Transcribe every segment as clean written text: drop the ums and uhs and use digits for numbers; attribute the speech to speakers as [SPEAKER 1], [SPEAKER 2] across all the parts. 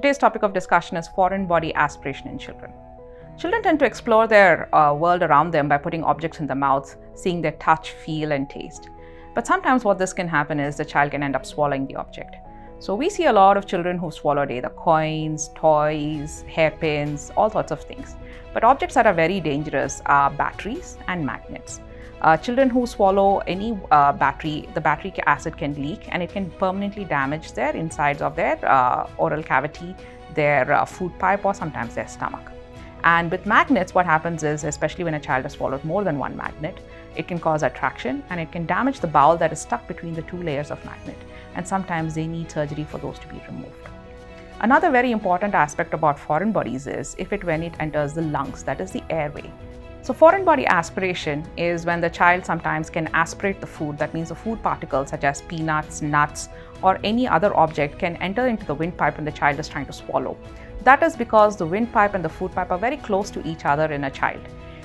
[SPEAKER 1] today's topic of discussion is foreign body aspiration in children. Children tend to explore their world around them by putting objects in the mouth, seeing their touch, feel, and taste. But sometimes what this can happen is the child can end up swallowing the object. So we see a lot of children who swallowed either coins, toys, hairpins, all sorts of things. But objects that are very dangerous are batteries and magnets. Children who swallow any battery, the battery acid can leak and it can permanently damage their insides of their oral cavity, their food pipe, or sometimes their stomach. And with magnets, what happens is, especially when a child has swallowed more than one magnet, it can cause attraction and it can damage the bowel that is stuck between the two layers of magnet. And sometimes they need surgery for those to be removed. Another very important aspect about foreign bodies is when it enters the lungs, that is the airway. So foreign body aspiration is when the child sometimes can aspirate the food. That means the food particles such as peanuts, nuts, or any other object can enter into the windpipe when the child is trying to swallow. That is because the windpipe and the food pipe are very close to each other in a child.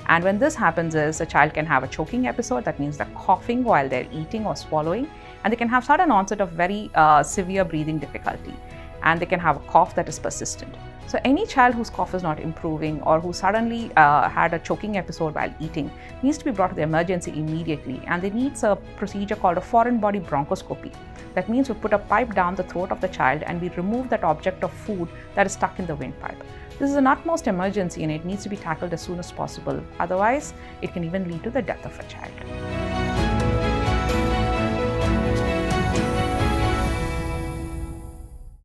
[SPEAKER 1] And when this happens is the child can have a choking episode. That means they're coughing while they're eating or swallowing. And they can have sudden onset of very severe breathing difficulty. And they can have a cough that is persistent. So any child whose cough is not improving or who suddenly had a choking episode while eating needs to be brought to the emergency immediately, and they need a procedure called a foreign body bronchoscopy. That means we put a pipe down the throat of the child and we remove that object of food that is stuck in the windpipe. This is an utmost emergency and it needs to be tackled as soon as possible. Otherwise, it can even lead to the death of a child.